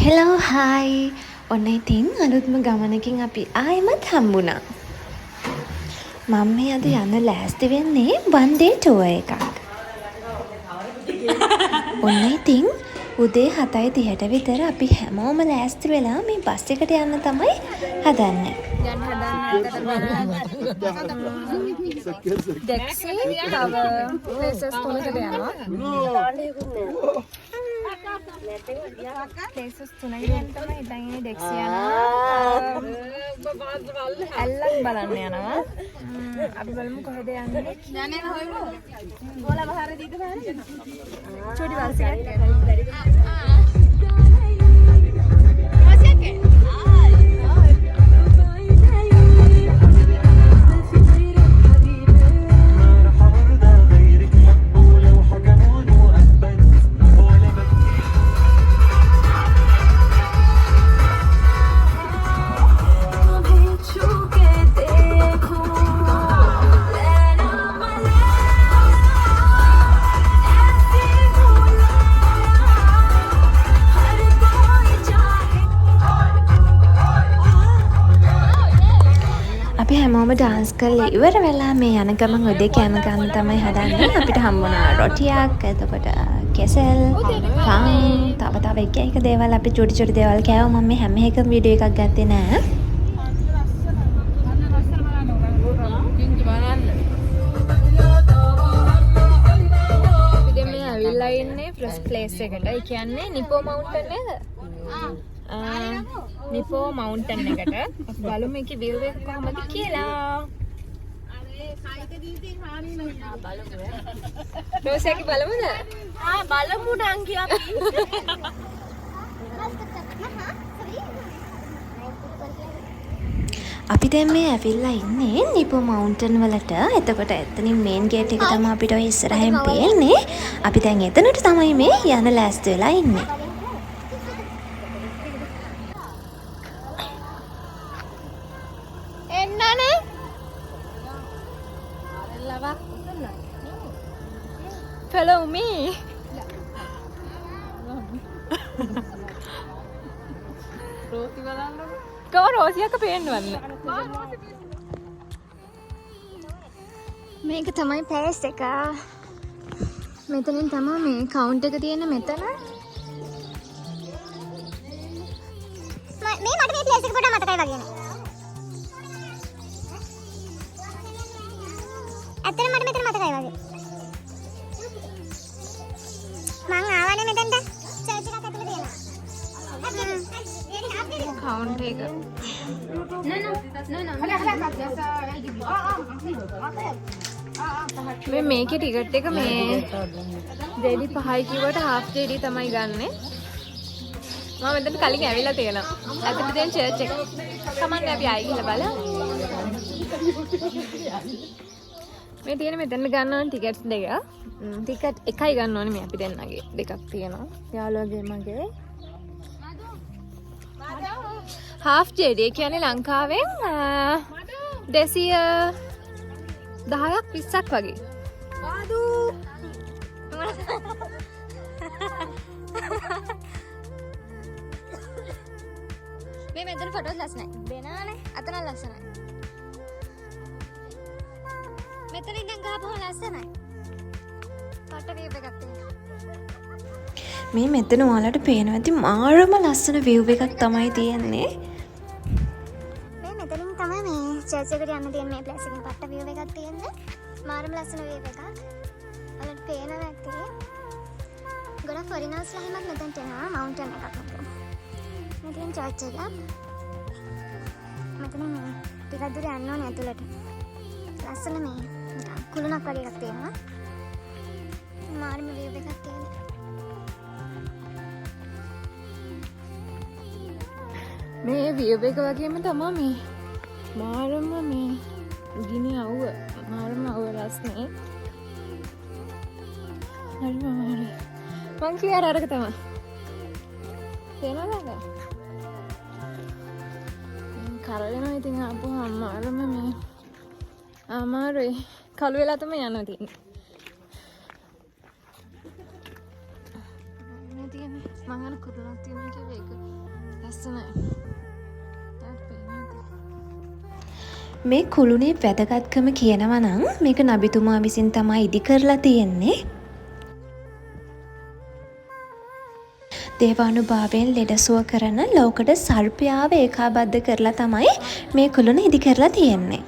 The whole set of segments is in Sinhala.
හෙලෝ හායි ඔන්න ඉතින් අලුත්ම ගමනකින් අපි ආයෙමත් හම්බුණා. මම මේ අද යන්න ලෑස්ති වෙන්නේ වන්ඩේ ටුවර් එකක්. ඔන්න ඉතින් උදේ 7:30ට විතර අපි හැමෝම ලෑස්ති වෙලා මේ බස් එකට යන්න තමයි හදන්නේ. ඩෙක්සි තව ප්ලේසස් තුනකට යනවා. ප්ලේසස් තුනකට යන්න තමයි හිතන් ඉන්නේ. ඩෙක්සි යනවා. ඇල්ලක් බලන්න යනවා. අපි බලමු කොහෙද යන්නේ. යන්නේ හොයමු. ගෝලා බහර දීද බලන්න. චොටි වර්ෂයක්. අපි හැමෝම ඩාන්ස් කරලා ඉවර වෙලා මේ යන ගමන් උදේ කෑම ගන්න තමයි හදන්නේ. අපිට හම්බුණා රොටියක්, එතකොට කෙසෙල්, පාන්, තව එක දේවල් අපි චුටි දේවල් කෑවා. මම මේ හැම එකම වීඩියෝ එකක් ගත්තේ නෑ. අපි දැන් මේ ඇවිල්ලා ඉන්නේ ෆ්‍රස්ට් ප්ලේස් එකට. ඒ කියන්නේ නිපෝ මවුන්ටන් නේද? නිපෝ මවුන්ටන් එකට. අපි බලමු මේකේ view එක කොහමද කියලා. රෝසියාගේ බලමුද? බලමු ඩන් කියලා. අපි දැන් මේ ඇවිල්ලා ඉන්නේ නිපෝ මවුන්ටන් වලට. එතකොට එතනින් මේන් ගේට් එක තමයි අපිට ඔය ඉස්සරහින් පේන්නේ. අපි දැන් එතනට තමයි මේ යන්න ලෑස්ති වෙලා ඉන්නේ. එන්නනේ. Follow me. රෝසි බලන්න. කව රෝසියක පේන්නවන්න. මේක තමයි ප්ලේස් එක. මෙතනින් තමයි මේ කවුන්ට් එක තියෙන මෙතන. මේ මට මේ ප්ලේස් එක පොඩ්ඩක් මතකයි වගේ නේ. ඇත්තටම මට මෙතන මතකයි වගේ. මං ආවනේ මෙතනට. චර්ච් එකක් ඇතුලේ තියෙනවා. කවුන්ට් එක. මේ මේකේ ටිකට් එක මේ දෙඩි 5යි කිව්වට half JD තමයි ගන්නෙ. මම මෙතන කලින් ඇවිල්ලා තියෙනවා. ඇතුලේ තියෙන චර්ච් එක. කමන්නේ අපි ආයි ගිහලා බලමු. මේ තියෙන මෙතන ගන්න ඕන ටිකට්ස් දෙක. ටිකට් එකයි ගන්න ඕනේ මේ අපි දෙන්නගේ. දෙකක් තියෙනවා. යාළුවගේ මගේ. half JD කියන්නේ ලංකාවෙන් 210ක් 20ක් වගේ. ආදු මේ මෙතන ෆොටෝස් ලස්සනයි. දෙනානේ අතන ලස්සනයි. මෙතන ඉඳන් ගහපුවම ලස්සනයි. ෆොටෝ වීව් එකක් තියෙනවා. මේ මෙතන ඔයාලට පේනවා ඇති මාරම ලස්සන view එකක් තමයි තියෙන්නේ. මේ මෙතනින් තමයි මේ චර්ච් එකට යන්න තියෙන මේ ප්ලේස් එකෙන් පට්ට view එකක් තියෙන්නේ. මාරම ලස්සන view එකක්. ඔයාලට පේනවා ඇත්තේ. ගොඩක් ෆොරිනර්ස්ලා හිමත් මෙතනට එනවා මවුන්ටන් එකක් මත. මෙතන චර්ච් එක. මෙතන මේ ටිකක් දුර යන්න ඕනේ ඇතුළට. ලස්සන මේ කුළුණක් වගේ එකක් තියෙනවා. මාරම view එකක් තියෙනවා. මේ view එක වගේම තමයි මේ මාරම මේ ගිනි අවුව මාරම අවුව රස්නේ. හරිම මාරයි. මං කිය අරක තමයි. තේනවද? කරගෙන ඉතින් ආපුවා අම්මාරම මේ අමාරුයි. කළු වෙලා තමයි යනවා තියෙන්නේ. මං අර කුරුල්ලා තියෙනවා කියලා ඒක ලස්සනයි. මේ කුළුණේ වැදගත්කම කියනවා නම් මේක නබිතුමා විසින් තමයි ඉදි කරලා තියෙන්නේ. දේවානුභාවයෙන් ලෙඩසුව කරන ලෝකඩ සර්පයාව ඒකාබද්ධ කරලා තමයි මේ කුළුණ ඉදි කරලා තියෙන්නේ.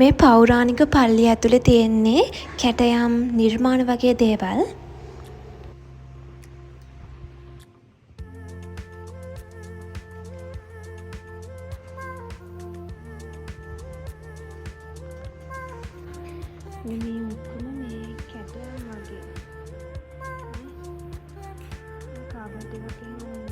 මේ පෞරාණික පල්ලිය ඇතුලේ තියෙන්නේ කැටයම් නිර්මාණ වගේ දේවල්. මේ ඔක්කොම මේ කැටයම් වගේ. කාබට් එකක් එන්නේ.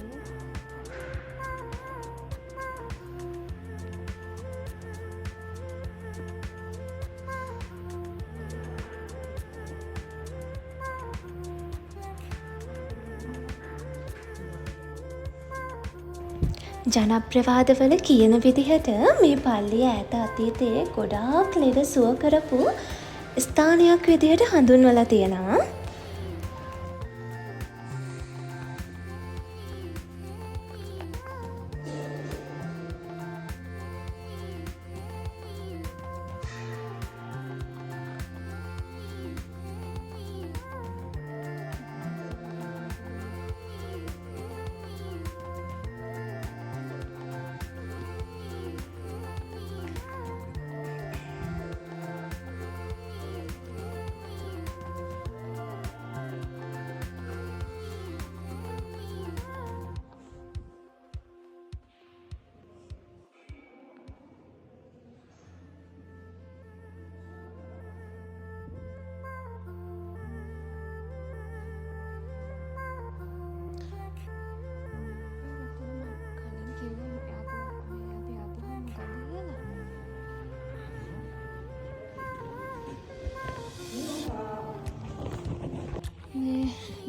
ජනප්‍රවාදවල කියන විදිහට මේ පල්ලිය ඈත අතීතයේ ගොඩාක් ලෙඩ සුව කරපු ස්ථානයක් විදිහට හඳුන්වලා තියෙනවා.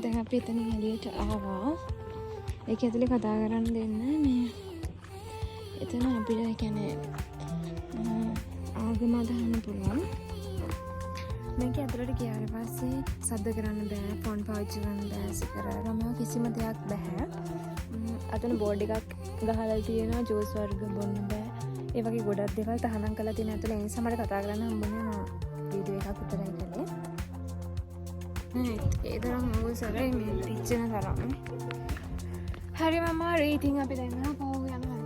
දැන් අපි එතනින් එළියට ආවා. ඒක ඇතුලේ කතා කරන්න දෙන්න මේ එතන අපිට කියන්නේ ආගම අදහන්න පුළුවන්. මේක ඇතුලට ගියාට පස්සේ සද්ද කරන්න බෑ, ෆෝන් පාවිච්චි කරන්න බෑ, සිකරාරම කිසිම දෙයක් බෑ. අතන බෝඩ් එකක් ගහලා තියෙනවා ජූස් වර්ග බොන්න බෑ. ඒ වගේ ගොඩක් දේවල් තහනම් කරලා තියෙන ඇතුලේ ඒ නිසා මට කතා කරන්න හම්බුනේ නෑ. වීඩියෝ එකක් විතරයි කළේ. ඒ තරම් ඕසරයි මේ පිච්චෙන තරම්. හරි මම රීතින් අපි දැන් පහු යනවා.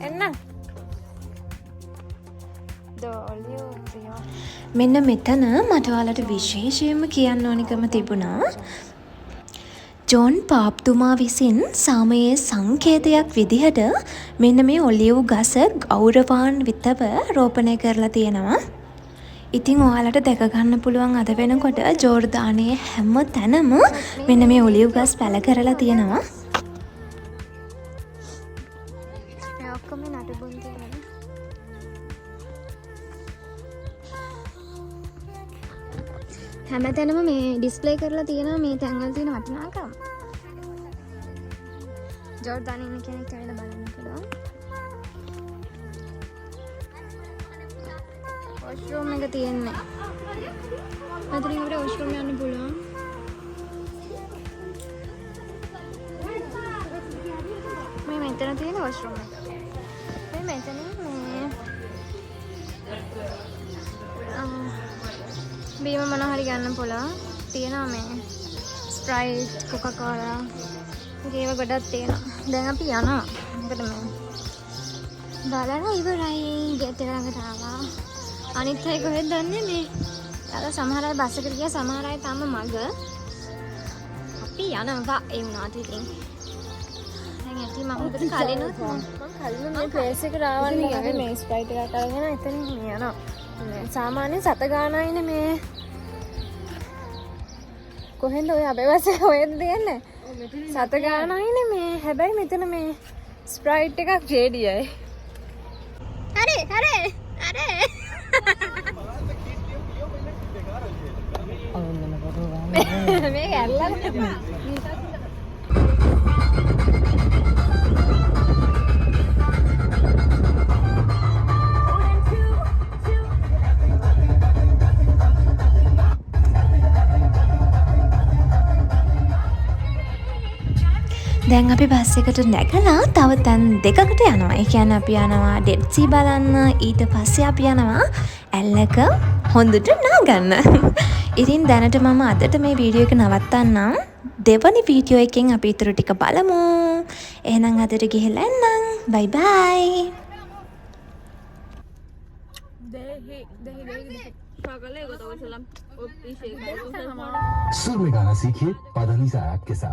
එන්න. මෙන්න මෙතන මට ඔයාලට විශේෂයෙන්ම කියන්න ඕනිකම තිබුණා. ජෝන් පාප්තුමා විසින් සාමයේ සංකේතයක් විදිහට මෙන්න මේ ඔලිව් ගස ගෞරවාන්විතව රෝපණය කරලා තියෙනවා. ඉතින් ඔයාලට දැක ගන්න පුළුවන් අද වෙනකොට ජෝර්දානයේ හැම තැනම මෙන්න මේ ඔලිව් ගස් පැල කරලා තියෙනවා. මේ ඔක්කොම නටබුන් තියෙනවා. හැමතැනම මේ ඩිස්ප්ලේ කරලා තියෙනවා මේ තැන්වල තියෙන වටිනාකම්. ජෝර්දානයේ ඉන්න කෙනෙක් ඇවිල්ලා බලන්න පුළුවන්. වොෂ්රූම් එක තියෙන්නේ. මෙතනින් අපිට වොෂ්රූම් යන්න පුළුවන්. මේ මෙතන තියෙන වොෂ්රූම් එක. මේ මෙතනින් මේ බීම මොන හරි ගන්න පුළුවන්. තියෙනවා මේ ස්ප්‍රයිට්, කොකාකෝලා. ඒව ගොඩක් තියෙනවා. දැන් අපි යනවා. මොකද මේ බලන්න ඉවරයි. ගේට් එක ළඟට ආවා. අනිත් අය කොහෙද දන්නේ මේ? අර සමහර අය බස් එකට ගියා, සමහර අය තාම මග. අපි යනවා ඒ වුණාට ඉතින් දැන් ඇති මම හොඳට කලිනුත් කලින් මේ ප්ලේස් එකට ආවන්නේ අපි මේ ස්ප්‍රයිට් එකක් අරගෙන එතනින් යනවා. මේ සාමාන්‍ය සත ගානයිනේ මේ කොහෙන්ද ඔය අපේවසේ හොයද දෙන්නේ? සත ගානයිනේ මේ හැබැයි මෙතන මේ ස්ප්‍රයිට් එකක් ජේඩියයි. හරි හරි හරි මේ ඇල්ලලා දැන් අපි බස් එකට නැගලා තව තැන් දෙකකට යනවා. ඒ කියන්නේ අපි යනවා ඩෙඩ් සී බලන්න. ඊට පස්සේ අපි යනවා ඇල්ලක හොඳට නාගන්න. ඉතින් දැනට මම අදට මේ වීඩියෝ එක නවත්තන්නම්. දෙවනි වීඩියෝ එකෙන් අපි ඊටු ටික බලමු. එහෙනම් අදට ගිහලා එන්නම්. බයි බයි. सुर में गाना सीखिए पाधानीसा ऐप के साथ।